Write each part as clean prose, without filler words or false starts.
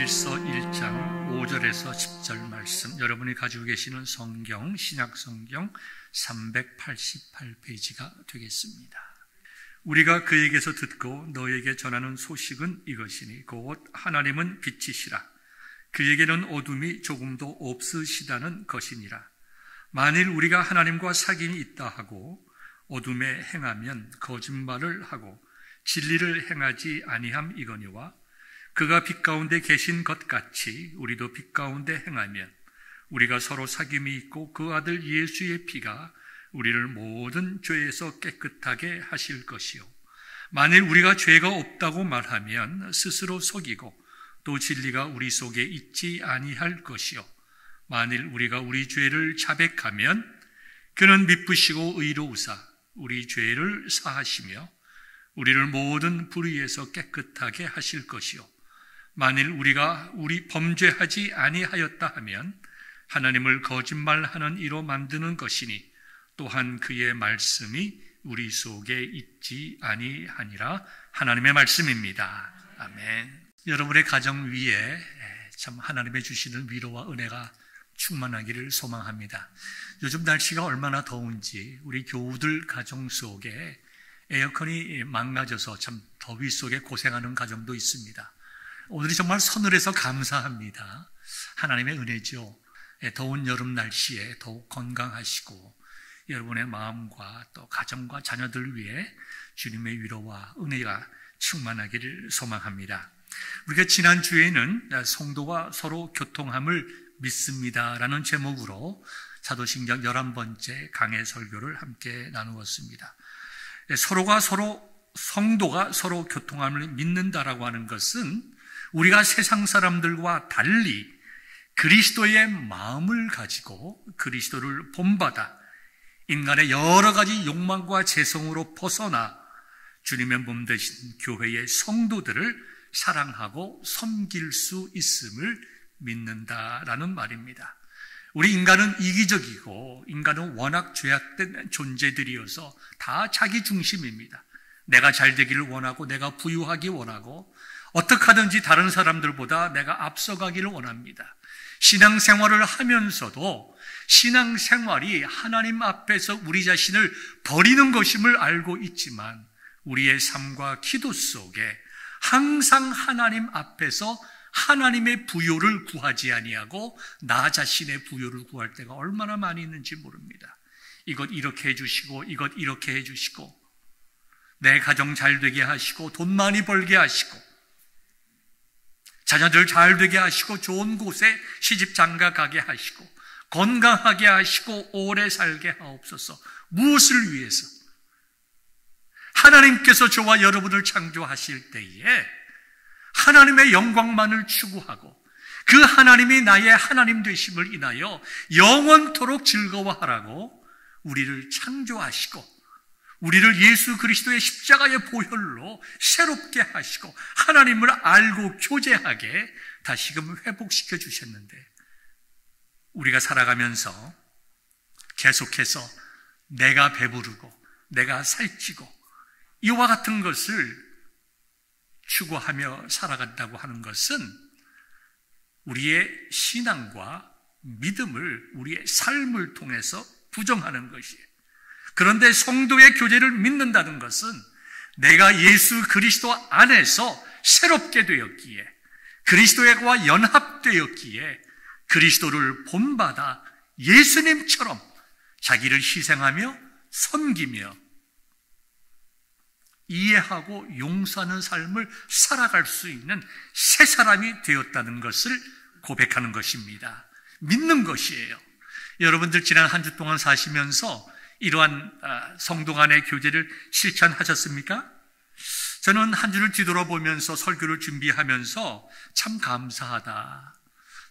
히브리서 1장 5절에서 10절 말씀, 여러분이 가지고 계시는 성경, 신약성경 388페이지가 되겠습니다. 우리가 그에게서 듣고 너에게 전하는 소식은 이것이니 곧 하나님은 빛이시라. 그에게는 어둠이 조금도 없으시다는 것이니라. 만일 우리가 하나님과 사귐이 있다 하고 어둠에 행하면 거짓말을 하고 진리를 행하지 아니함 이거니와, 그가 빛 가운데 계신 것 같이 우리도 빛 가운데 행하면 우리가 서로 사귐이 있고 그 아들 예수의 피가 우리를 모든 죄에서 깨끗하게 하실 것이요, 만일 우리가 죄가 없다고 말하면 스스로 속이고 또 진리가 우리 속에 있지 아니할 것이요, 만일 우리가 우리 죄를 자백하면 그는 미쁘시고 의로우사 우리 죄를 사하시며 우리를 모든 불의에서 깨끗하게 하실 것이요, 만일 우리가 우리 범죄하지 아니하였다 하면 하나님을 거짓말하는 이로 만드는 것이니 또한 그의 말씀이 우리 속에 있지 아니하니라. 하나님의 말씀입니다. 아멘. 여러분의 가정 위에 참 하나님의 주시는 위로와 은혜가 충만하기를 소망합니다. 요즘 날씨가 얼마나 더운지 우리 교우들 가정 속에 에어컨이 망가져서 참 더위 속에 고생하는 가정도 있습니다. 오늘이 정말 서늘해서 감사합니다. 하나님의 은혜죠. 더운 여름 날씨에 더욱 건강하시고 여러분의 마음과 또 가정과 자녀들 위해 주님의 위로와 은혜가 충만하기를 소망합니다. 우리가 지난주에는 성도가 서로 교통함을 믿습니다라는 제목으로 사도신경 11번째 강해 설교를 함께 나누었습니다. 성도가 서로 교통함을 믿는다라고 하는 것은 우리가 세상 사람들과 달리 그리스도의 마음을 가지고 그리스도를 본받아 인간의 여러 가지 욕망과 재성으로 벗어나 주님의 몸 되신 교회의 성도들을 사랑하고 섬길 수 있음을 믿는다라는 말입니다. 우리 인간은 이기적이고 인간은 워낙 죄악된 존재들이어서 다 자기 중심입니다. 내가 잘 되기를 원하고 내가 부유하기 원하고 어떻게 하든지 다른 사람들보다 내가 앞서가기를 원합니다. 신앙생활을 하면서도 신앙생활이 하나님 앞에서 우리 자신을 버리는 것임을 알고 있지만 우리의 삶과 기도 속에 항상 하나님 앞에서 하나님의 부요를 구하지 아니하고 나 자신의 부요를 구할 때가 얼마나 많이 있는지 모릅니다. 이것 이렇게 해주시고 이것 이렇게 해주시고 내 가정 잘 되게 하시고 돈 많이 벌게 하시고 자녀들 잘 되게 하시고 좋은 곳에 시집 장가 가게 하시고 건강하게 하시고 오래 살게 하옵소서. 무엇을 위해서? 하나님께서 저와 여러분을 창조하실 때에 하나님의 영광만을 추구하고 그 하나님이 나의 하나님 되심을 인하여 영원토록 즐거워하라고 우리를 창조하시고 우리를 예수 그리스도의 십자가의 보혈로 새롭게 하시고 하나님을 알고 교제하게 다시금 회복시켜 주셨는데 우리가 살아가면서 계속해서 내가 배부르고 내가 살찌고 이와 같은 것을 추구하며 살아간다고 하는 것은 우리의 신앙과 믿음을 우리의 삶을 통해서 부정하는 것이에요. 그런데 성도의 교제를 믿는다는 것은 내가 예수 그리스도 안에서 새롭게 되었기에 그리스도와 연합되었기에 그리스도를 본받아 예수님처럼 자기를 희생하며 섬기며 이해하고 용서하는 삶을 살아갈 수 있는 새 사람이 되었다는 것을 고백하는 것입니다. 믿는 것이에요. 여러분들 지난 한 주 동안 사시면서 이러한 성도 간의 교제를 실천하셨습니까? 저는 한 주를 뒤돌아보면서 설교를 준비하면서 참 감사하다.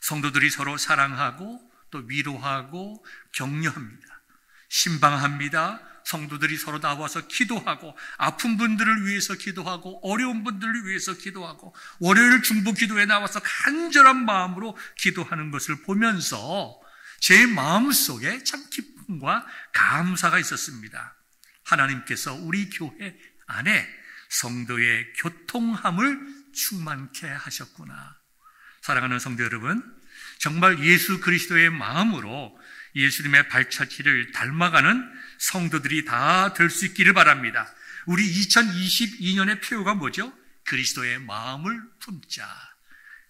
성도들이 서로 사랑하고 또 위로하고 격려합니다. 신방합니다. 성도들이 서로 나와서 기도하고 아픈 분들을 위해서 기도하고 어려운 분들을 위해서 기도하고 월요일 중보 기도에 나와서 간절한 마음으로 기도하는 것을 보면서 제 마음속에 참 기쁨과 감사가 있었습니다. 하나님께서 우리 교회 안에 성도의 교통함을 충만케 하셨구나. 사랑하는 성도 여러분, 정말 예수 그리스도의 마음으로 예수님의 발자취를 닮아가는 성도들이 다 될 수 있기를 바랍니다. 우리 2022년의 표어가 뭐죠? 그리스도의 마음을 품자.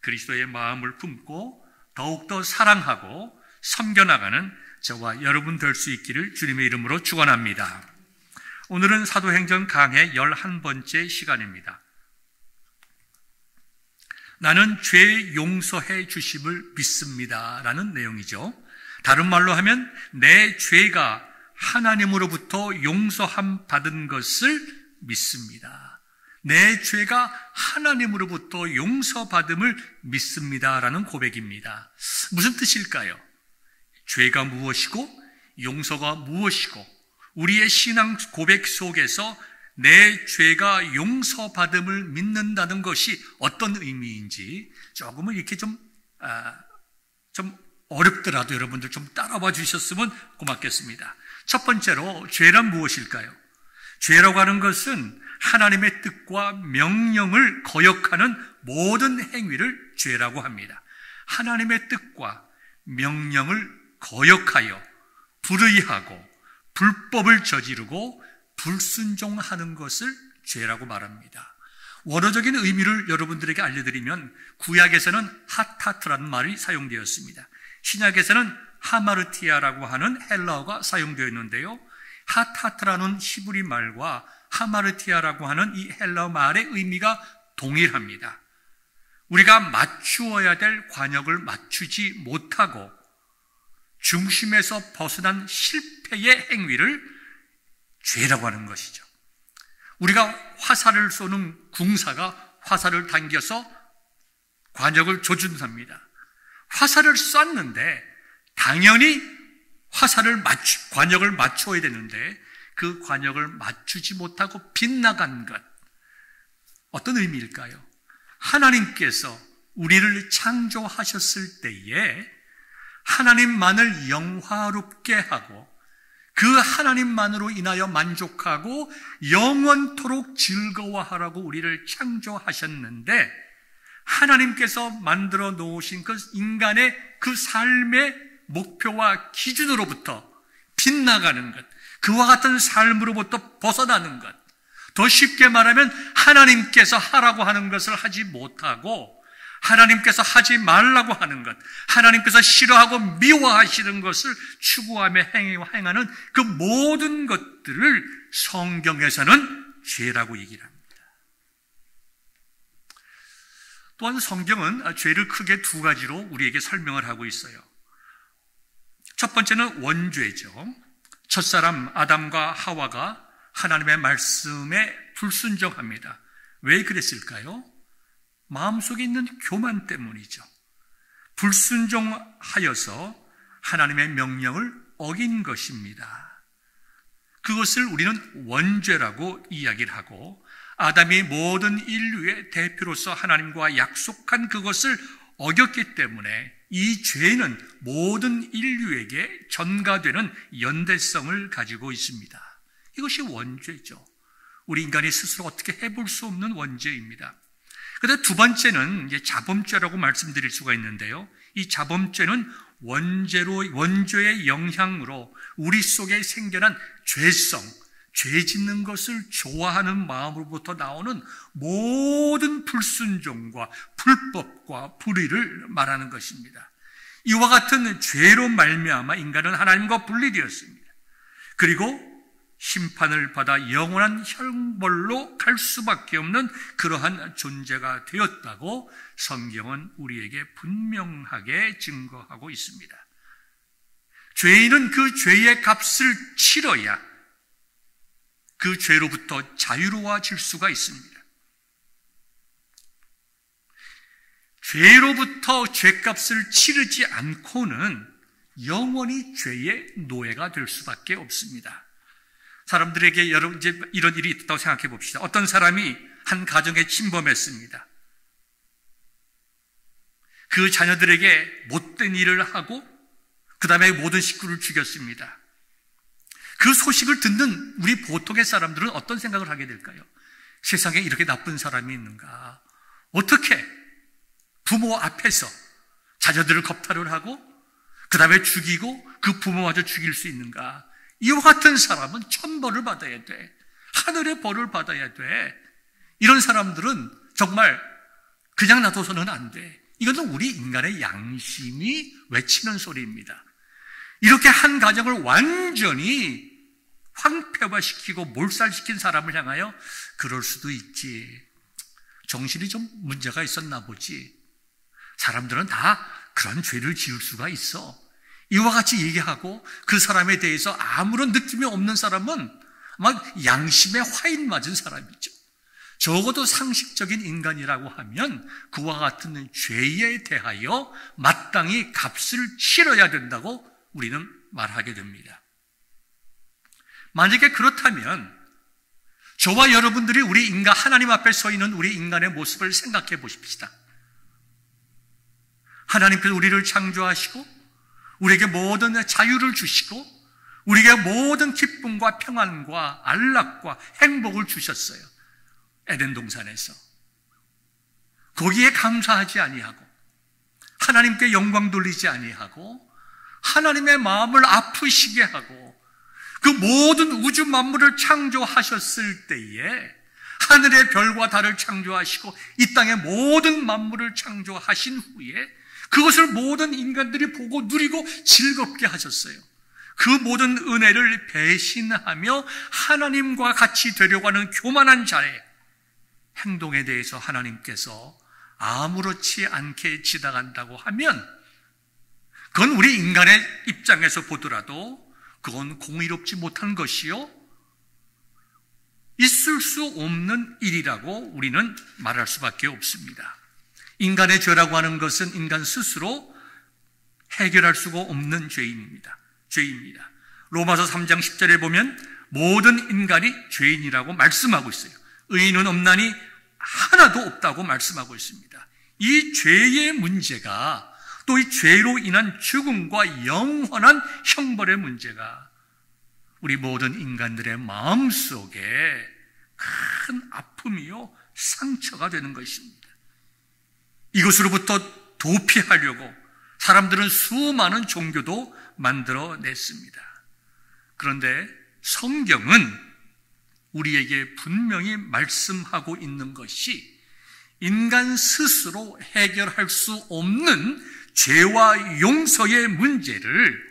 그리스도의 마음을 품고 더욱더 사랑하고 섬겨나가는 저와 여러분 될 수 있기를 주님의 이름으로 축원합니다. 오늘은 사도행전 강해 11번째 시간입니다. 나는 죄 용서해 주심을 믿습니다 라는 내용이죠. 다른 말로 하면 내 죄가 하나님으로부터 용서함 받은 것을 믿습니다. 내 죄가 하나님으로부터 용서받음을 믿습니다 라는 고백입니다. 무슨 뜻일까요? 죄가 무엇이고 용서가 무엇이고 우리의 신앙 고백 속에서 내 죄가 용서받음을 믿는다는 것이 어떤 의미인지 조금은 이렇게 좀 어렵더라도 여러분들 좀 따라와 주셨으면 고맙겠습니다. 첫 번째로 죄란 무엇일까요? 죄라고 하는 것은 하나님의 뜻과 명령을 거역하는 모든 행위를 죄라고 합니다. 하나님의 뜻과 명령을 거역하여 불의하고 불법을 저지르고 불순종하는 것을 죄라고 말합니다. 원어적인 의미를 여러분들에게 알려드리면 구약에서는 하타트라는 말이 사용되었습니다. 신약에서는 하마르티아라고 하는 헬라어가 사용되었는데요. 하타트라는 히브리 말과 하마르티아라고 하는 이 헬라어 말의 의미가 동일합니다. 우리가 맞추어야 될 관역을 맞추지 못하고 중심에서 벗어난 실패의 행위를 죄라고 하는 것이죠. 우리가 화살을 쏘는 궁사가 화살을 당겨서 관역을 조준합니다. 화살을 쐈는데 당연히 관역을 맞춰야 되는데 그 관역을 맞추지 못하고 빗나간 것. 어떤 의미일까요? 하나님께서 우리를 창조하셨을 때에 하나님만을 영화롭게 하고 그 하나님만으로 인하여 만족하고 영원토록 즐거워하라고 우리를 창조하셨는데 하나님께서 만들어 놓으신 그 인간의 그 삶의 목표와 기준으로부터 빗나가는 것, 그와 같은 삶으로부터 벗어나는 것, 더 쉽게 말하면 하나님께서 하라고 하는 것을 하지 못하고 하나님께서 하지 말라고 하는 것, 하나님께서 싫어하고 미워하시는 것을 추구하며 행하는 그 모든 것들을 성경에서는 죄라고 얘기를 합니다. 또한 성경은 죄를 크게 두 가지로 우리에게 설명을 하고 있어요. 첫 번째는 원죄죠. 첫사람 아담과 하와가 하나님의 말씀에 불순종합니다. 왜 그랬을까요? 마음속에 있는 교만 때문이죠. 불순종하여서 하나님의 명령을 어긴 것입니다. 그것을 우리는 원죄라고 이야기를 하고 아담이 모든 인류의 대표로서 하나님과 약속한 그것을 어겼기 때문에 이 죄는 모든 인류에게 전가되는 연대성을 가지고 있습니다. 이것이 원죄죠. 우리 인간이 스스로 어떻게 해볼 수 없는 원죄입니다. 그런데 두 번째는 이제 자범죄라고 말씀드릴 수가 있는데요. 이 자범죄는 원죄의 영향으로 우리 속에 생겨난 죄성, 죄 짓는 것을 좋아하는 마음으로부터 나오는 모든 불순종과 불법과 불의를 말하는 것입니다. 이와 같은 죄로 말미암아 인간은 하나님과 분리되었습니다. 그리고 심판을 받아 영원한 형벌로 갈 수밖에 없는 그러한 존재가 되었다고 성경은 우리에게 분명하게 증거하고 있습니다. 죄인은 그 죄의 값을 치러야 그 죄로부터 자유로워질 수가 있습니다. 죄로부터 죄값을 치르지 않고는 영원히 죄의 노예가 될 수밖에 없습니다. 사람들에게 여러분 이제 이런 일이 있다고 생각해 봅시다. 어떤 사람이 한 가정에 침범했습니다. 그 자녀들에게 못된 일을 하고 그 다음에 모든 식구를 죽였습니다. 그 소식을 듣는 우리 보통의 사람들은 어떤 생각을 하게 될까요? 세상에 이렇게 나쁜 사람이 있는가? 어떻게 부모 앞에서 자녀들을 겁탈을 하고 그 다음에 죽이고 그 부모마저 죽일 수 있는가? 이와 같은 사람은 천벌을 받아야 돼. 하늘의 벌을 받아야 돼. 이런 사람들은 정말 그냥 놔둬서는 안 돼. 이것은 우리 인간의 양심이 외치는 소리입니다. 이렇게 한 가정을 완전히 황폐화시키고 몰살시킨 사람을 향하여 그럴 수도 있지. 정신이 좀 문제가 있었나 보지. 사람들은 다 그런 죄를 지을 수가 있어. 이와 같이 얘기하고 그 사람에 대해서 아무런 느낌이 없는 사람은 아마 양심에 화인 맞은 사람이죠. 적어도 상식적인 인간이라고 하면 그와 같은 죄에 대하여 마땅히 값을 치러야 된다고 우리는 말하게 됩니다. 만약에 그렇다면 저와 여러분들이 우리 인간, 하나님 앞에 서 있는 우리 인간의 모습을 생각해 보십시다. 하나님께서 우리를 창조하시고 우리에게 모든 자유를 주시고 우리에게 모든 기쁨과 평안과 안락과 행복을 주셨어요. 에덴 동산에서. 거기에 감사하지 아니하고 하나님께 영광 돌리지 아니하고 하나님의 마음을 아프시게 하고 그 모든 우주 만물을 창조하셨을 때에 하늘의 별과 달을 창조하시고 이 땅의 모든 만물을 창조하신 후에 그것을 모든 인간들이 보고 누리고 즐겁게 하셨어요. 그 모든 은혜를 배신하며 하나님과 같이 되려고 하는 교만한 자의 행동에 대해서 하나님께서 아무렇지 않게 지나간다고 하면 그건 우리 인간의 입장에서 보더라도 그건 공의롭지 못한 것이요 있을 수 없는 일이라고 우리는 말할 수밖에 없습니다. 인간의 죄라고 하는 것은 인간 스스로 해결할 수가 없는 죄입니다. 로마서 3장 10절에 보면 모든 인간이 죄인이라고 말씀하고 있어요. 의인은 없나니 하나도 없다고 말씀하고 있습니다. 이 죄의 문제가 또 이 죄로 인한 죽음과 영원한 형벌의 문제가 우리 모든 인간들의 마음속에 큰 아픔이요 상처가 되는 것입니다. 이것으로부터 도피하려고 사람들은 수많은 종교도 만들어냈습니다. 그런데 성경은 우리에게 분명히 말씀하고 있는 것이 인간 스스로 해결할 수 없는 죄와 용서의 문제를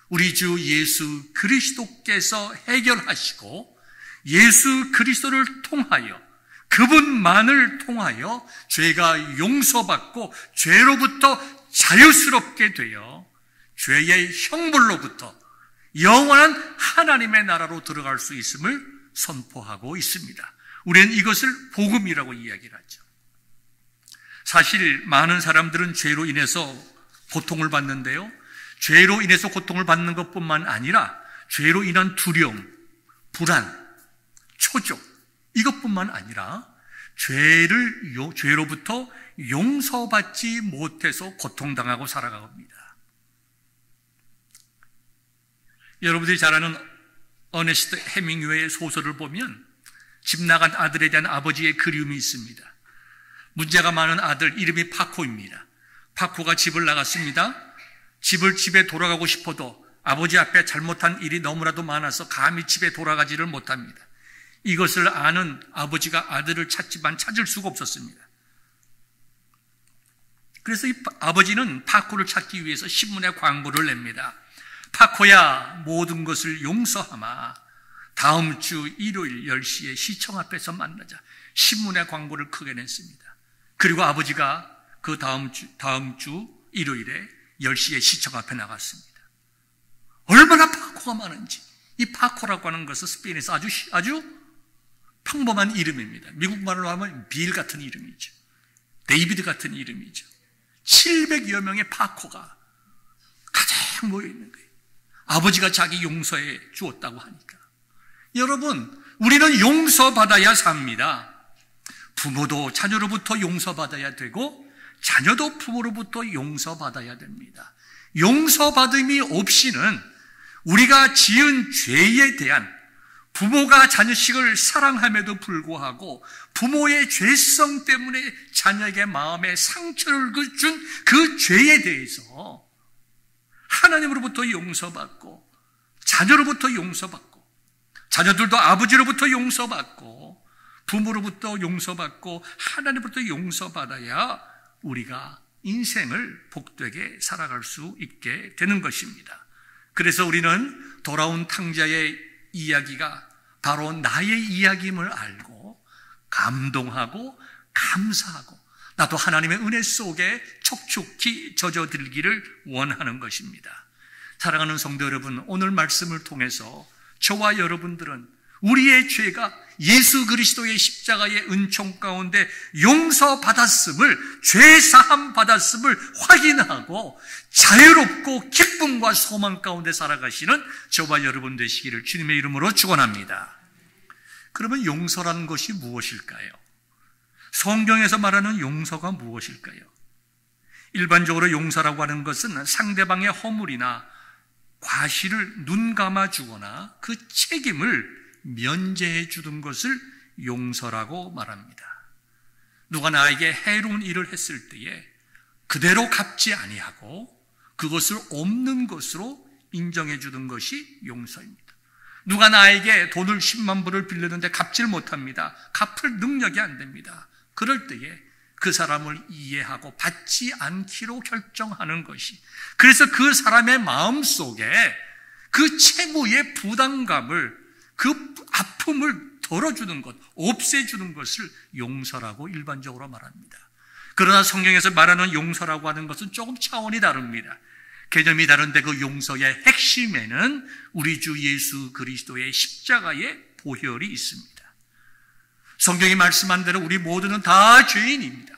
우리 주 예수 그리스도께서 해결하시고 예수 그리스도를 통하여 그분만을 통하여 죄가 용서받고 죄로부터 자유스럽게 되어 죄의 형벌로부터 영원한 하나님의 나라로 들어갈 수 있음을 선포하고 있습니다. 우리는 이것을 복음이라고 이야기를 하죠. 사실 많은 사람들은 죄로 인해서 고통을 받는데요. 죄로 인해서 고통을 받는 것뿐만 아니라 죄로 인한 두려움, 불안, 초조 이것뿐만 아니라 죄로부터 용서받지 못해서 고통당하고 살아갑니다. 여러분들이 잘 아는 어네스트 해밍웨이의 소설을 보면 집 나간 아들에 대한 아버지의 그리움이 있습니다. 문제가 많은 아들 이름이 파코입니다. 파코가 집을 나갔습니다. 집에 돌아가고 싶어도 아버지 앞에 잘못한 일이 너무나도 많아서 감히 집에 돌아가지를 못합니다. 이것을 아는 아버지가 아들을 찾지만 찾을 수가 없었습니다. 그래서 이 아버지는 파코를 찾기 위해서 신문에 광고를 냅니다. 파코야, 모든 것을 용서하마. 다음 주 일요일 10시에 시청 앞에서 만나자. 신문에 광고를 크게 냈습니다. 그리고 아버지가 그 다음 주 일요일에 10시에 시청 앞에 나갔습니다. 얼마나 파코가 많은지. 이 파코라고 하는 것은 스페인에서 아주 평범한 이름입니다. 미국 말로 하면 빌 같은 이름이죠. 데이비드 같은 이름이죠. 700여 명의 파코가 가장 모여있는 거예요. 아버지가 자기 용서해 주었다고 하니까. 여러분, 우리는 용서받아야 삽니다. 부모도 자녀로부터 용서받아야 되고 자녀도 부모로부터 용서받아야 됩니다. 용서받음이 없이는 우리가 지은 죄에 대한 부모가 자식을 사랑함에도 불구하고 부모의 죄성 때문에 자녀에게 마음에 상처를 준 그 죄에 대해서 하나님으로부터 용서받고, 자녀로부터 용서받고, 자녀들도 아버지로부터 용서받고, 부모로부터 용서받고, 하나님으로부터 용서받아야 우리가 인생을 복되게 살아갈 수 있게 되는 것입니다. 그래서 우리는 돌아온 탕자의 이야기가 바로 나의 이야기임을 알고 감동하고 감사하고 나도 하나님의 은혜 속에 촉촉히 젖어들기를 원하는 것입니다. 사랑하는 성도 여러분, 오늘 말씀을 통해서 저와 여러분들은 우리의 죄가 예수 그리스도의 십자가의 은총 가운데 용서받았음을, 죄사함 받았음을 확인하고 자유롭고 기쁨과 소망 가운데 살아가시는 저와 여러분 되시기를 주님의 이름으로 축원합니다. 그러면 용서라는 것이 무엇일까요? 성경에서 말하는 용서가 무엇일까요? 일반적으로 용서라고 하는 것은 상대방의 허물이나 과실을 눈 감아주거나 그 책임을 면제해 주는 것을 용서라고 말합니다. 누가 나에게 해로운 일을 했을 때에 그대로 갚지 아니하고 그것을 없는 것으로 인정해 주는 것이 용서입니다. 누가 나에게 돈을 10만 불을 빌렸는데 갚질 못합니다. 갚을 능력이 안 됩니다. 그럴 때에 그 사람을 이해하고 받지 않기로 결정하는 것이, 그래서 그 사람의 마음속에 그 채무의 부담감을, 그 아픔을 덜어주는 것, 없애주는 것을 용서라고 일반적으로 말합니다. 그러나 성경에서 말하는 용서라고 하는 것은 조금 차원이 다릅니다. 개념이 다른데 그 용서의 핵심에는 우리 주 예수 그리스도의 십자가의 보혈이 있습니다. 성경이 말씀한 대로 우리 모두는 다 죄인입니다.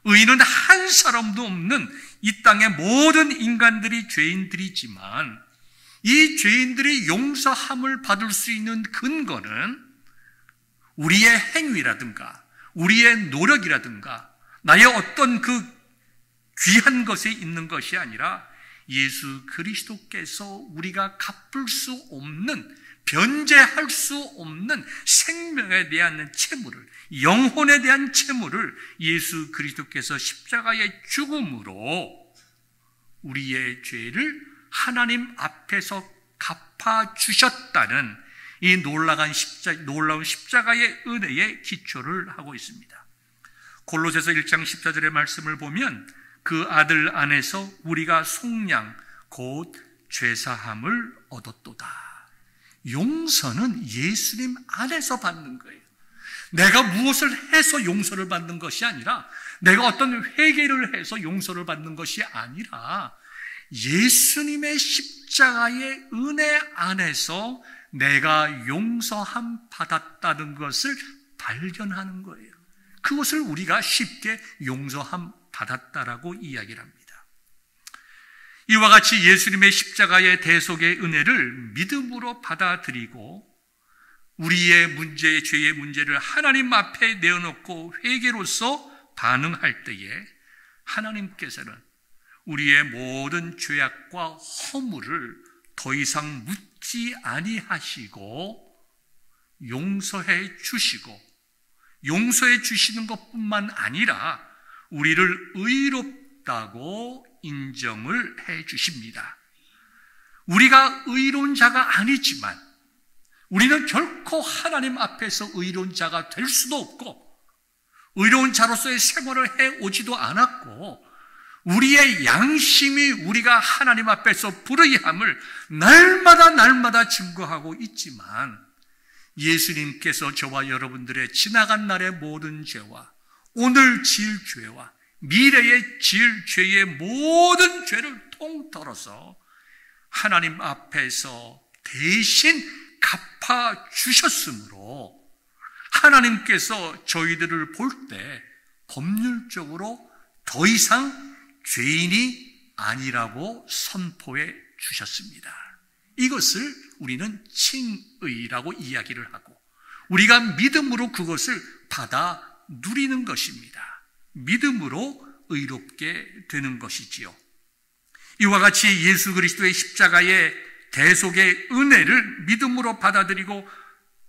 의인은 한 사람도 없는 이 땅의 모든 인간들이 죄인들이지만 이 죄인들이 용서함을 받을 수 있는 근거는 우리의 행위라든가 우리의 노력이라든가 나의 어떤 그 귀한 것에 있는 것이 아니라 예수 그리스도께서 우리가 갚을 수 없는, 변제할 수 없는 생명에 대한 채무를, 영혼에 대한 채무를 예수 그리스도께서 십자가의 죽음으로 우리의 죄를 하나님 앞에서 갚아주셨다는 이 놀라운 십자가의 은혜에 기초를 하고 있습니다. 골로새서 1장 14절의 말씀을 보면 그 아들 안에서 우리가 속량 곧 죄사함을 얻었도다. 용서는 예수님 안에서 받는 거예요. 내가 무엇을 해서 용서를 받는 것이 아니라, 내가 어떤 회개를 해서 용서를 받는 것이 아니라 예수님의 십자가의 은혜 안에서 내가 용서함 받았다는 것을 발견하는 거예요. 그것을 우리가 쉽게 용서함 받았다라고 이야기를 합니다. 이와 같이 예수님의 십자가의 대속의 은혜를 믿음으로 받아들이고 우리의 문제, 죄의 문제를 하나님 앞에 내어놓고 회개로서 반응할 때에 하나님께서는 우리의 모든 죄악과 허물을 더 이상 묻지 아니하시고 용서해 주시고, 용서해 주시는 것뿐만 아니라 우리를 의롭다고 인정을 해 주십니다. 우리가 의로운 자가 아니지만 우리는 결코 하나님 앞에서 의로운 자가 될 수도 없고 의로운 자로서의 생활을 해오지도 않았고 우리의 양심이 우리가 하나님 앞에서 불의함을 날마다 증거하고 있지만 예수님께서 저와 여러분들의 지나간 날의 모든 죄와 오늘 지을 죄와 미래에 지을 죄의 모든 죄를 통틀어서 하나님 앞에서 대신 갚아주셨으므로 하나님께서 저희들을 볼 때 법률적으로 더 이상 죄인이 아니라고 선포해 주셨습니다. 이것을 우리는 칭의라고 이야기를 하고 우리가 믿음으로 그것을 받아 누리는 것입니다. 믿음으로 의롭게 되는 것이지요. 이와 같이 예수 그리스도의 십자가의 대속의 은혜를 믿음으로 받아들이고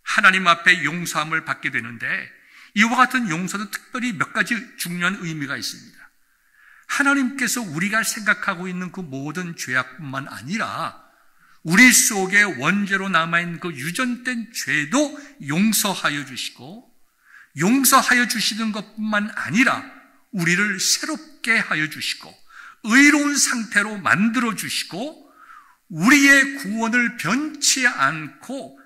하나님 앞에 용서함을 받게 되는데, 이와 같은 용서는 특별히 몇 가지 중요한 의미가 있습니다. 하나님께서 우리가 생각하고 있는 그 모든 죄악뿐만 아니라 우리 속에 원죄로 남아있는 그 유전된 죄도 용서하여 주시고, 용서하여 주시는 것뿐만 아니라 우리를 새롭게 하여 주시고 의로운 상태로 만들어 주시고, 우리의 구원을 변치 않고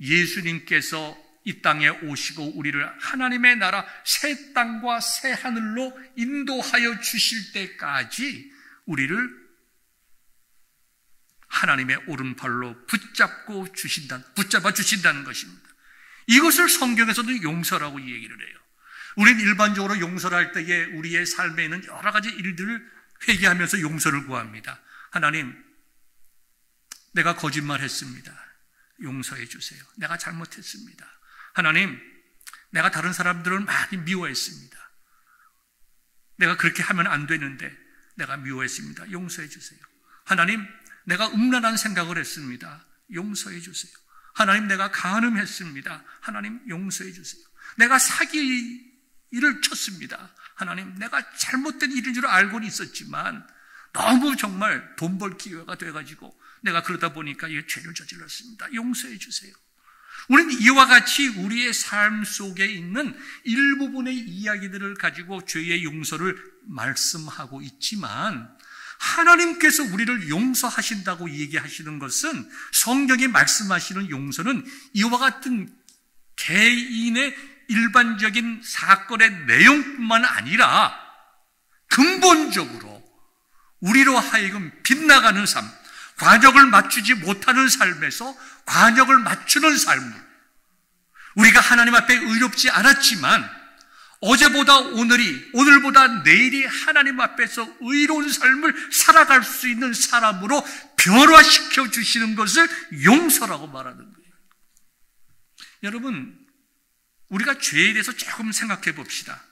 예수님께서 이 땅에 오시고 우리를 하나님의 나라 새 땅과 새 하늘로 인도하여 주실 때까지 우리를 하나님의 오른팔로 붙잡아 주신다는 것입니다. 이것을 성경에서도 용서라고 얘기를 해요. 우리는 일반적으로 용서를 할 때에 우리의 삶에 있는 여러 가지 일들을 회개하면서 용서를 구합니다. 하나님, 내가 거짓말했습니다. 용서해 주세요. 내가 잘못했습니다. 하나님, 내가 다른 사람들을 많이 미워했습니다. 내가 그렇게 하면 안 되는데 내가 미워했습니다. 용서해 주세요. 하나님, 내가 음란한 생각을 했습니다. 용서해 주세요. 하나님, 내가 간음했습니다. 하나님, 용서해 주세요. 내가 사기를 쳤습니다. 하나님, 내가 잘못된 일인 줄 알고는 있었지만 너무 정말 돈 벌 기회가 돼가지고 내가 그러다 보니까 이 죄를 저질렀습니다. 용서해 주세요. 우리는 이와 같이 우리의 삶 속에 있는 일부분의 이야기들을 가지고 죄의 용서를 말씀하고 있지만, 하나님께서 우리를 용서하신다고 얘기하시는 것은, 성경이 말씀하시는 용서는 이와 같은 개인의 일반적인 사건의 내용뿐만 아니라 근본적으로 우리로 하여금 빗나가는 삶, 관역을 맞추지 못하는 삶에서 관역을 맞추는 삶을, 우리가 하나님 앞에 의롭지 않았지만 어제보다 오늘보다 내일이 하나님 앞에서 의로운 삶을 살아갈 수 있는 사람으로 변화시켜 주시는 것을 용서라고 말하는 거예요. 여러분, 우리가 죄에 대해서 조금 생각해 봅시다.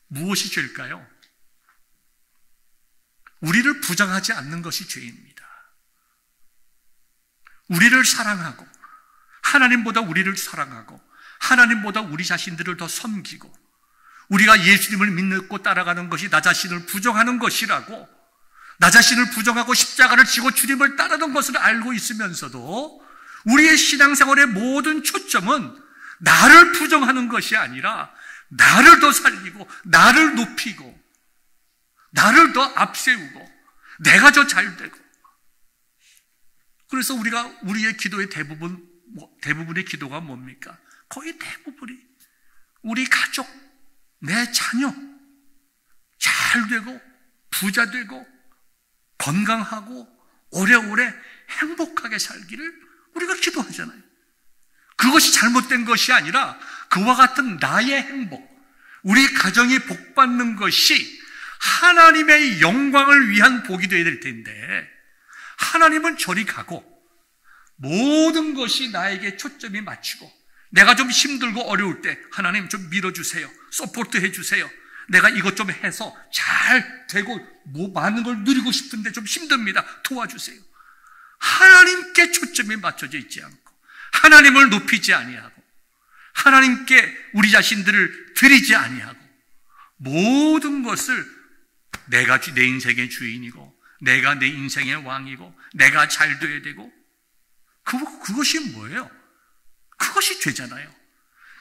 무엇이 죄일까요? 우리를 부정하지 않는 것이 죄입니다. 우리를 사랑하고, 하나님보다 우리를 사랑하고, 하나님보다 우리 자신들을 더 섬기고, 우리가 예수님을 믿고 따라가는 것이 나 자신을 부정하는 것이라고, 나 자신을 부정하고 십자가를 지고 주님을 따르는 것을 알고 있으면서도 우리의 신앙생활의 모든 초점은 나를 부정하는 것이 아니라 나를 더 살리고, 나를 높이고, 나를 더 앞세우고, 내가 더 잘되고. 그래서 우리의 기도의 대부분의 기도가 뭡니까? 거의 대부분이 우리 가족, 내 자녀 잘되고 부자되고 건강하고 오래오래 행복하게 살기를 우리가 기도하잖아요. 그것이 잘못된 것이 아니라 그와 같은 나의 행복, 우리 가정이 복받는 것이 하나님의 영광을 위한 복이 되어야 될 텐데, 하나님은 저리 가고 모든 것이 나에게 초점이 맞추고, 내가 좀 힘들고 어려울 때 하나님 좀 밀어주세요. 서포트 해주세요. 내가 이것 좀 해서 잘 되고 많은 걸 누리고 싶은데 좀 힘듭니다. 도와주세요. 하나님께 초점이 맞춰져 있지 않고, 하나님을 높이지 아니하고, 하나님께 우리 자신들을 드리지 아니하고, 모든 것을 내가 내 인생의 주인이고, 내가 내 인생의 왕이고, 내가 잘 돼야 되고, 그것이 뭐예요? 그것이 죄잖아요.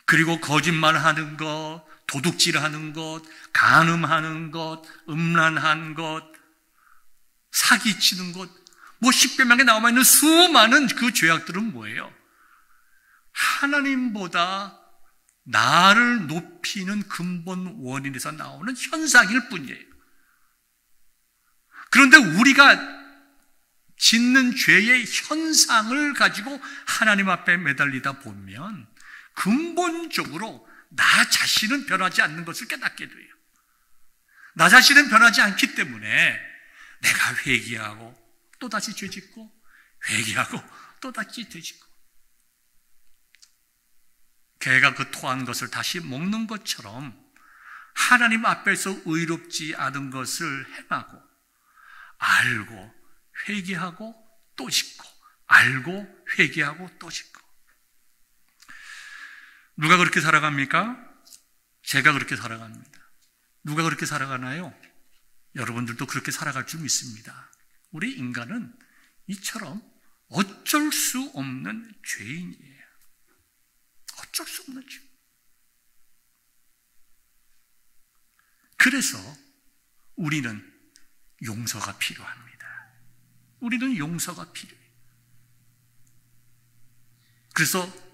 그리고 거짓말하는 것, 도둑질하는 것, 간음하는 것, 음란한 것, 사기치는 것, 십계명에 나와 있는 수많은 그 죄악들은 뭐예요? 하나님보다 나를 높이는 근본 원인에서 나오는 현상일 뿐이에요. 그런데 우리가 짓는 죄의 현상을 가지고 하나님 앞에 매달리다 보면 근본적으로 나 자신은 변하지 않는 것을 깨닫게 돼요. 나 자신은 변하지 않기 때문에 내가 회개하고 또다시 죄짓고, 회개하고 또다시 죄짓고, 개가 그 토한 것을 다시 먹는 것처럼 하나님 앞에서 의롭지 않은 것을 행하고, 알고 회개하고 또 짓고, 알고 회개하고 또 짓고, 누가 그렇게 살아갑니까? 제가 그렇게 살아갑니다. 누가 그렇게 살아가나요? 여러분들도 그렇게 살아갈 줄 믿습니다. 우리 인간은 이처럼 어쩔 수 없는 죄인이에요. 어쩔 수 없는 죄. 그래서 우리는 용서가 필요합니다. 우리는 용서가 필요해요. 그래서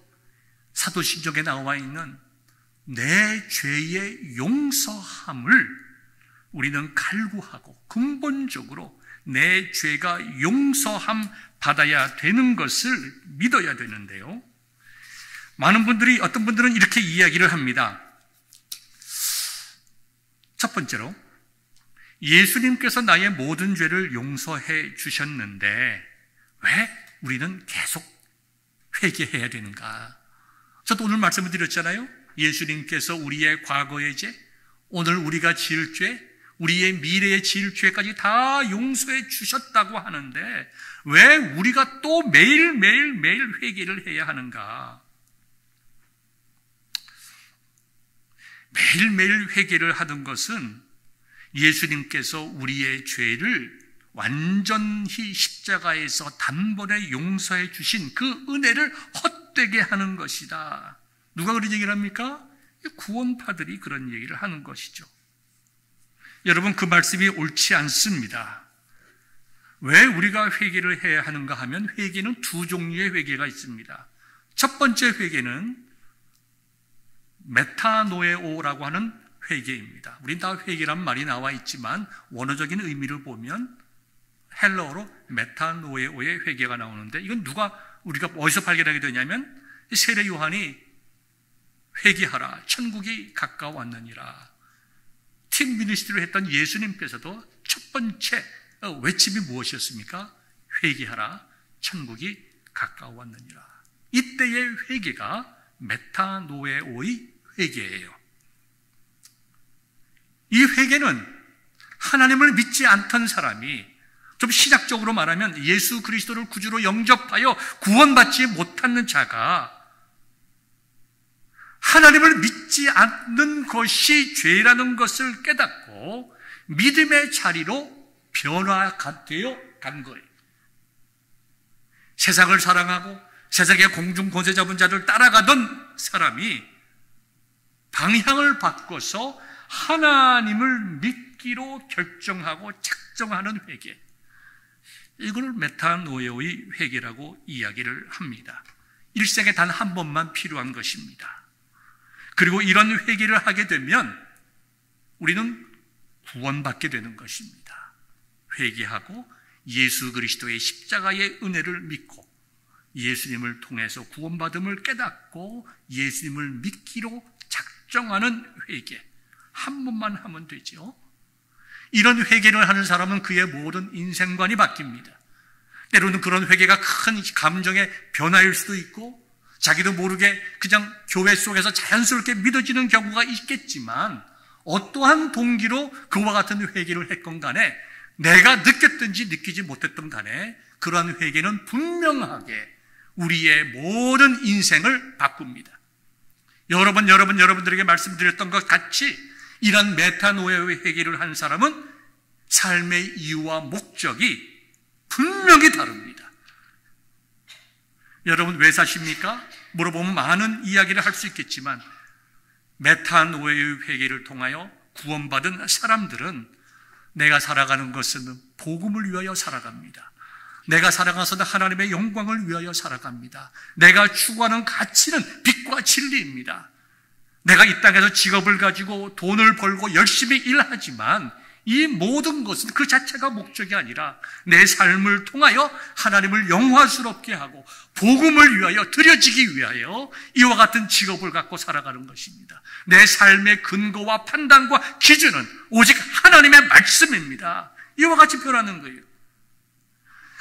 사도신경에 나와 있는 내 죄의 용서함을 우리는 갈구하고 근본적으로 내 죄가 용서함 받아야 되는 것을 믿어야 되는데요. 어떤 분들은 이렇게 이야기를 합니다. 첫 번째로, 예수님께서 나의 모든 죄를 용서해 주셨는데 왜 우리는 계속 회개해야 되는가? 저도 오늘 말씀을 드렸잖아요. 예수님께서 우리의 과거의 죄, 오늘 우리가 지을 죄, 우리의 미래에 지을 죄까지 다 용서해 주셨다고 하는데 왜 우리가 또 매일 회개를 해야 하는가? 매일매일 회개를 하는 것은 예수님께서 우리의 죄를 완전히 십자가에서 단번에 용서해 주신 그 은혜를 헛되게 하는 것이다. 누가 그런 얘기를 합니까? 구원파들이 그런 얘기를 하는 것이죠. 여러분, 그 말씀이 옳지 않습니다. 왜 우리가 회개를 해야 하는가 하면 회개는 두 종류의 회개가 있습니다. 첫 번째 회개는 메타노에오라고 하는 회개입니다. 우린 다 회개란 말이 나와 있지만 원어적인 의미를 보면 헬러어로 메타노에오의 회개가 나오는데 이건 우리가 어디서 발견하게 되냐면 세례 요한이 회개하라, 천국이 가까웠느니라. 팀 미니스트리를 했던 예수님께서도 첫 번째 외침이 무엇이었습니까? 회개하라, 천국이 가까웠느니라. 이때의 회개가 메타노에오의 회개예요. 이 회개는 하나님을 믿지 않던 사람이, 좀 신학적으로 말하면 예수 그리스도를 구주로 영접하여 구원받지 못하는 자가 하나님을 믿지 않는 것이 죄라는 것을 깨닫고 믿음의 자리로 변화되어 간 거예요. 세상을 사랑하고 세상의 공중 권세 잡은 자를 따라가던 사람이 방향을 바꿔서 하나님을 믿기로 결정하고 작정하는 회개, 이걸 메타노에오의 회개라고 이야기를 합니다. 일생에 단 한 번만 필요한 것입니다. 그리고 이런 회개를 하게 되면 우리는 구원받게 되는 것입니다. 회개하고 예수 그리스도의 십자가의 은혜를 믿고 예수님을 통해서 구원받음을 깨닫고 예수님을 믿기로 작정하는 회개, 한 번만 하면 되죠. 이런 회개를 하는 사람은 그의 모든 인생관이 바뀝니다. 때로는 그런 회개가 큰 감정의 변화일 수도 있고 자기도 모르게 그냥 교회 속에서 자연스럽게 믿어지는 경우가 있겠지만 어떠한 동기로 그와 같은 회개를 했건 간에 내가 느꼈든지 느끼지 못했던 간에 그러한 회개는 분명하게 우리의 모든 인생을 바꿉니다. 여러분들에게 말씀드렸던 것 같이 이런 메타노에오의 회개를 한 사람은 삶의 이유와 목적이 분명히 다릅니다. 여러분 왜 사십니까? 물어보면 많은 이야기를 할 수 있겠지만 메타노에오의 회개를 통하여 구원받은 사람들은 내가 살아가는 것은 복음을 위하여 살아갑니다. 내가 살아가서는 하나님의 영광을 위하여 살아갑니다. 내가 추구하는 가치는 빛과 진리입니다. 내가 이 땅에서 직업을 가지고 돈을 벌고 열심히 일하지만 이 모든 것은 그 자체가 목적이 아니라 내 삶을 통하여 하나님을 영화스럽게 하고 복음을 위하여 드려지기 위하여 이와 같은 직업을 갖고 살아가는 것입니다. 내 삶의 근거와 판단과 기준은 오직 하나님의 말씀입니다. 이와 같이 변하는 거예요.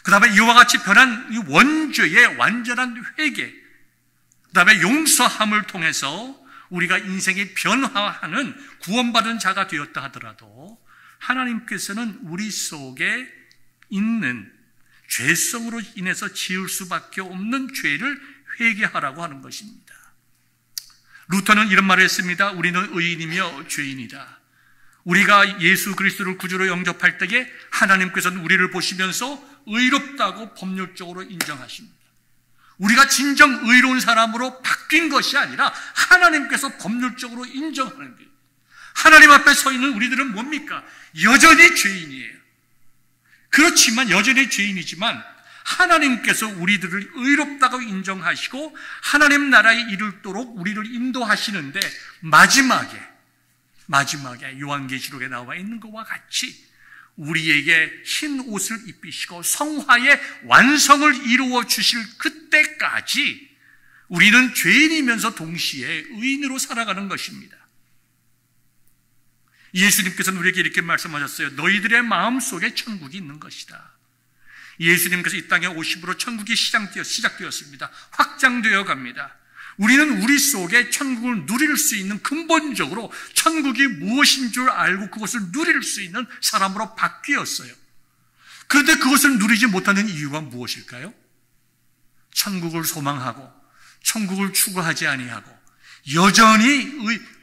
그 다음에 이와 같이 변한 이 원죄의 완전한 회개, 그 다음에 용서함을 통해서 우리가 인생이 변화하는 구원받은 자가 되었다 하더라도 하나님께서는 우리 속에 있는 죄성으로 인해서 지을 수밖에 없는 죄를 회개하라고 하는 것입니다. 루터는 이런 말을 했습니다. 우리는 의인이며 죄인이다. 우리가 예수 그리스도를 구주로 영접할 때에 하나님께서는 우리를 보시면서 의롭다고 법률적으로 인정하십니다. 우리가 진정 의로운 사람으로 바뀐 것이 아니라 하나님께서 법률적으로 인정하는 거예요. 하나님 앞에 서 있는 우리들은 뭡니까? 여전히 죄인이에요. 그렇지만 여전히 죄인이지만 하나님께서 우리들을 의롭다고 인정하시고 하나님 나라에 이르도록 우리를 인도하시는데 마지막에 요한계시록에 나와 있는 것과 같이 우리에게 흰 옷을 입히시고 성화의 완성을 이루어 주실 그때까지 우리는 죄인이면서 동시에 의인으로 살아가는 것입니다. 예수님께서는 우리에게 이렇게 말씀하셨어요. 너희들의 마음속에 천국이 있는 것이다. 예수님께서 이 땅에 오심으로 천국이 시작되었습니다. 확장되어 갑니다. 우리는 우리 속에 천국을 누릴 수 있는, 근본적으로 천국이 무엇인 줄 알고 그것을 누릴 수 있는 사람으로 바뀌었어요. 그런데 그것을 누리지 못하는 이유가 무엇일까요? 천국을 소망하고 천국을 추구하지 아니하고 여전히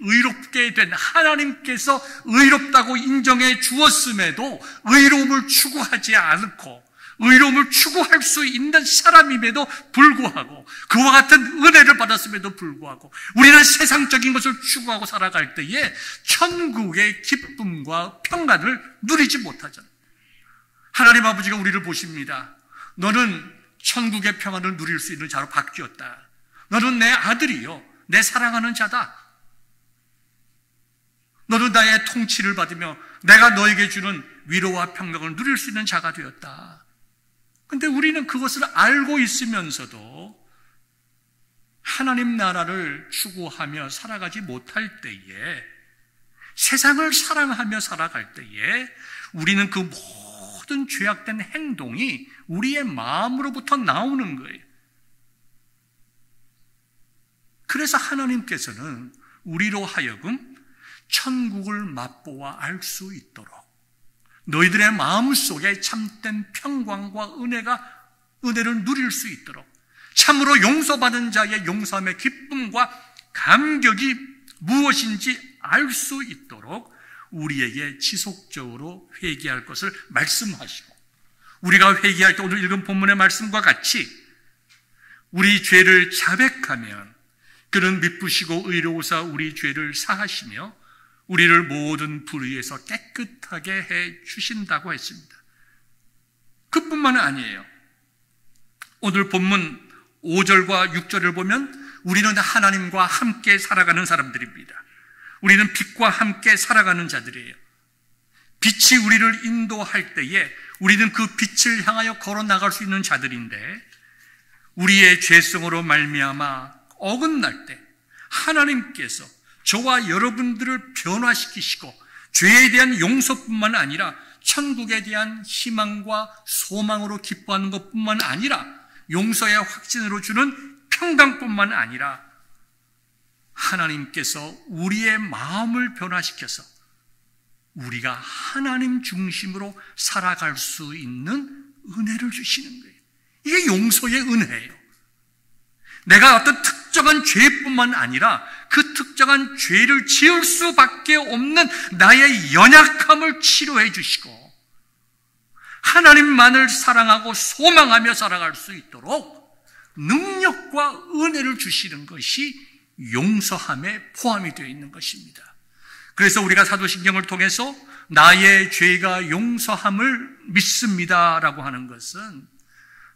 의롭게 된 하나님께서 의롭다고 인정해 주었음에도 의로움을 추구하지 않고 의로움을 추구할 수 있는 사람임에도 불구하고 그와 같은 은혜를 받았음에도 불구하고 우리는 세상적인 것을 추구하고 살아갈 때에 천국의 기쁨과 평안을 누리지 못하잖아요. 하나님 아버지가 우리를 보십니다. 너는 천국의 평안을 누릴 수 있는 자로 바뀌었다. 너는 내 아들이요, 내 사랑하는 자다. 너는 나의 통치를 받으며 내가 너에게 주는 위로와 평강을 누릴 수 있는 자가 되었다. 그런데 우리는 그것을 알고 있으면서도 하나님 나라를 추구하며 살아가지 못할 때에, 세상을 사랑하며 살아갈 때에 우리는 그 모든 죄악된 행동이 우리의 마음으로부터 나오는 거예요. 그래서 하나님께서는 우리로 하여금 천국을 맛보아 알 수 있도록 너희들의 마음속에 참된 평강과 은혜를 누릴 수 있도록 참으로 용서받은 자의 용서함의 기쁨과 감격이 무엇인지 알 수 있도록 우리에게 지속적으로 회개할 것을 말씀하시고, 우리가 회개할 때 오늘 읽은 본문의 말씀과 같이 우리 죄를 자백하면 그는 미쁘시고 의로우사 우리 죄를 사하시며 우리를 모든 불의에서 깨끗하게 해 주신다고 했습니다. 그뿐만 아니에요. 오늘 본문 5절과 6절을 보면 우리는 하나님과 함께 살아가는 사람들입니다. 우리는 빛과 함께 살아가는 자들이에요. 빛이 우리를 인도할 때에 우리는 그 빛을 향하여 걸어 나갈 수 있는 자들인데, 우리의 죄성으로 말미암아 어긋날 때 하나님께서 저와 여러분들을 변화시키시고 죄에 대한 용서뿐만 아니라 천국에 대한 희망과 소망으로 기뻐하는 것뿐만 아니라 용서의 확신으로 주는 평강뿐만 아니라 하나님께서 우리의 마음을 변화시켜서 우리가 하나님 중심으로 살아갈 수 있는 은혜를 주시는 거예요. 이게 용서의 은혜예요. 내가 어떤 특정한 죄뿐만 아니라 그 특정한 죄를 지을 수밖에 없는 나의 연약함을 치료해 주시고 하나님만을 사랑하고 소망하며 살아갈 수 있도록 능력과 은혜를 주시는 것이 용서함에 포함이 되어 있는 것입니다. 그래서 우리가 사도신경을 통해서 나의 죄가 용서함을 믿습니다라고 하는 것은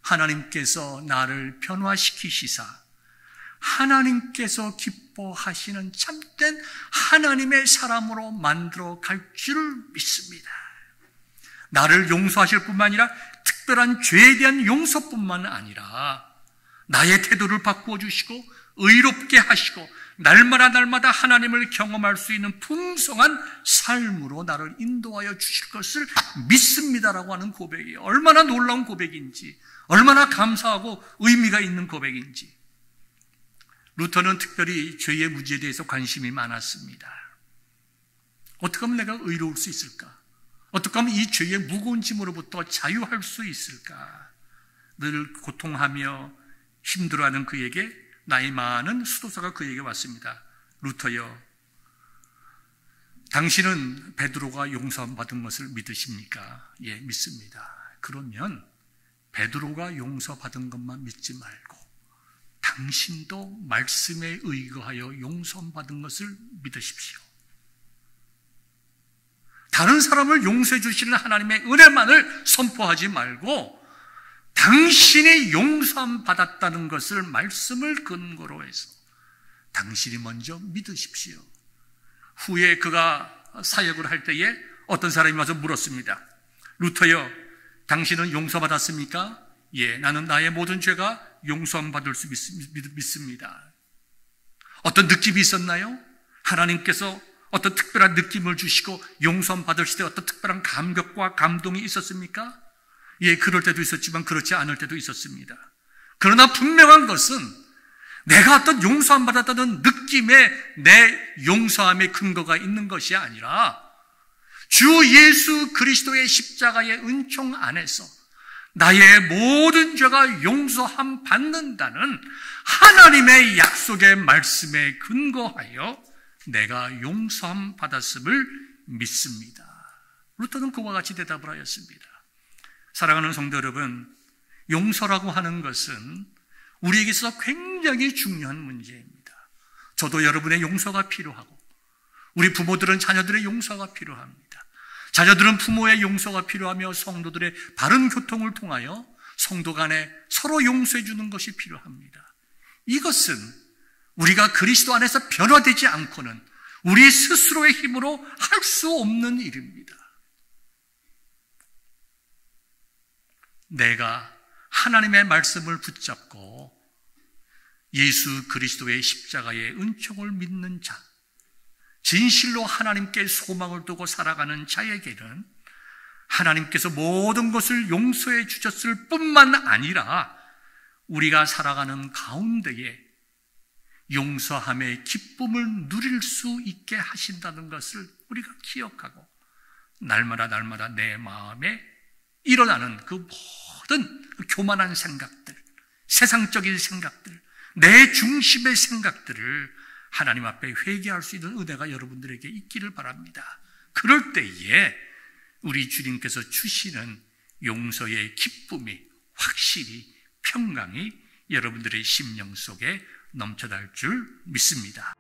하나님께서 나를 변화시키시사 하나님께서 기뻐하시는 참된 하나님의 사람으로 만들어 갈 줄을 믿습니다. 나를 용서하실 뿐만 아니라 특별한 죄에 대한 용서뿐만 아니라 나의 태도를 바꾸어 주시고 의롭게 하시고 날마다 하나님을 경험할 수 있는 풍성한 삶으로 나를 인도하여 주실 것을 믿습니다라고 하는 고백이에요. 얼마나 놀라운 고백인지, 얼마나 감사하고 의미가 있는 고백인지. 루터는 특별히 죄의 문제에 대해서 관심이 많았습니다. 어떻게 하면 내가 의로울 수 있을까? 어떻게 하면 이 죄의 무거운 짐으로부터 자유할 수 있을까? 늘 고통하며 힘들어하는 그에게 나이 많은 수도사가 그에게 왔습니다. 루터여, 당신은 베드로가 용서함 받은 것을 믿으십니까? 예, 믿습니다. 그러면 베드로가 용서받은 것만 믿지 말고 당신도 말씀에 의거하여 용서받은 것을 믿으십시오. 다른 사람을 용서해 주시는 하나님의 은혜만을 선포하지 말고 당신이 용서함 받았다는 것을 말씀을 근거로 해서 당신이 먼저 믿으십시오. 후에 그가 사역을 할 때에 어떤 사람이 와서 물었습니다. 루터여, 당신은 용서받았습니까? 예, 나는 나의 모든 죄가 용서함 받을 수 믿습니다. 어떤 느낌이 있었나요? 하나님께서 어떤 특별한 느낌을 주시고 용서함 받으실 때 어떤 특별한 감격과 감동이 있었습니까? 예, 그럴 때도 있었지만 그렇지 않을 때도 있었습니다. 그러나 분명한 것은 내가 어떤 용서함 받았다는 느낌에 내 용서함의 근거가 있는 것이 아니라 주 예수 그리스도의 십자가의 은총 안에서 나의 모든 죄가 용서함 받는다는 하나님의 약속의 말씀에 근거하여 내가 용서함 받았음을 믿습니다. 루터는 그와 같이 대답을 하였습니다. 사랑하는 성도 여러분, 용서라고 하는 것은 우리에게 있어서 굉장히 중요한 문제입니다. 저도 여러분의 용서가 필요하고 우리 부모들은 자녀들의 용서가 필요합니다. 자녀들은 부모의 용서가 필요하며 성도들의 바른 교통을 통하여 성도 간에 서로 용서해 주는 것이 필요합니다. 이것은 우리가 그리스도 안에서 변화되지 않고는 우리 스스로의 힘으로 할 수 없는 일입니다. 내가 하나님의 말씀을 붙잡고 예수 그리스도의 십자가의 은총을 믿는 자, 진실로 하나님께 소망을 두고 살아가는 자에게는 하나님께서 모든 것을 용서해 주셨을 뿐만 아니라 우리가 살아가는 가운데에 용서함의 기쁨을 누릴 수 있게 하신다는 것을 우리가 기억하고 날마다 내 마음에 일어나는 그 모든 교만한 생각들, 세상적인 생각들, 내 중심의 생각들을 하나님 앞에 회개할 수 있는 은혜가 여러분들에게 있기를 바랍니다. 그럴 때에 우리 주님께서 주시는 용서의 기쁨이 확실히 평강이 여러분들의 심령 속에 넘쳐날 줄 믿습니다.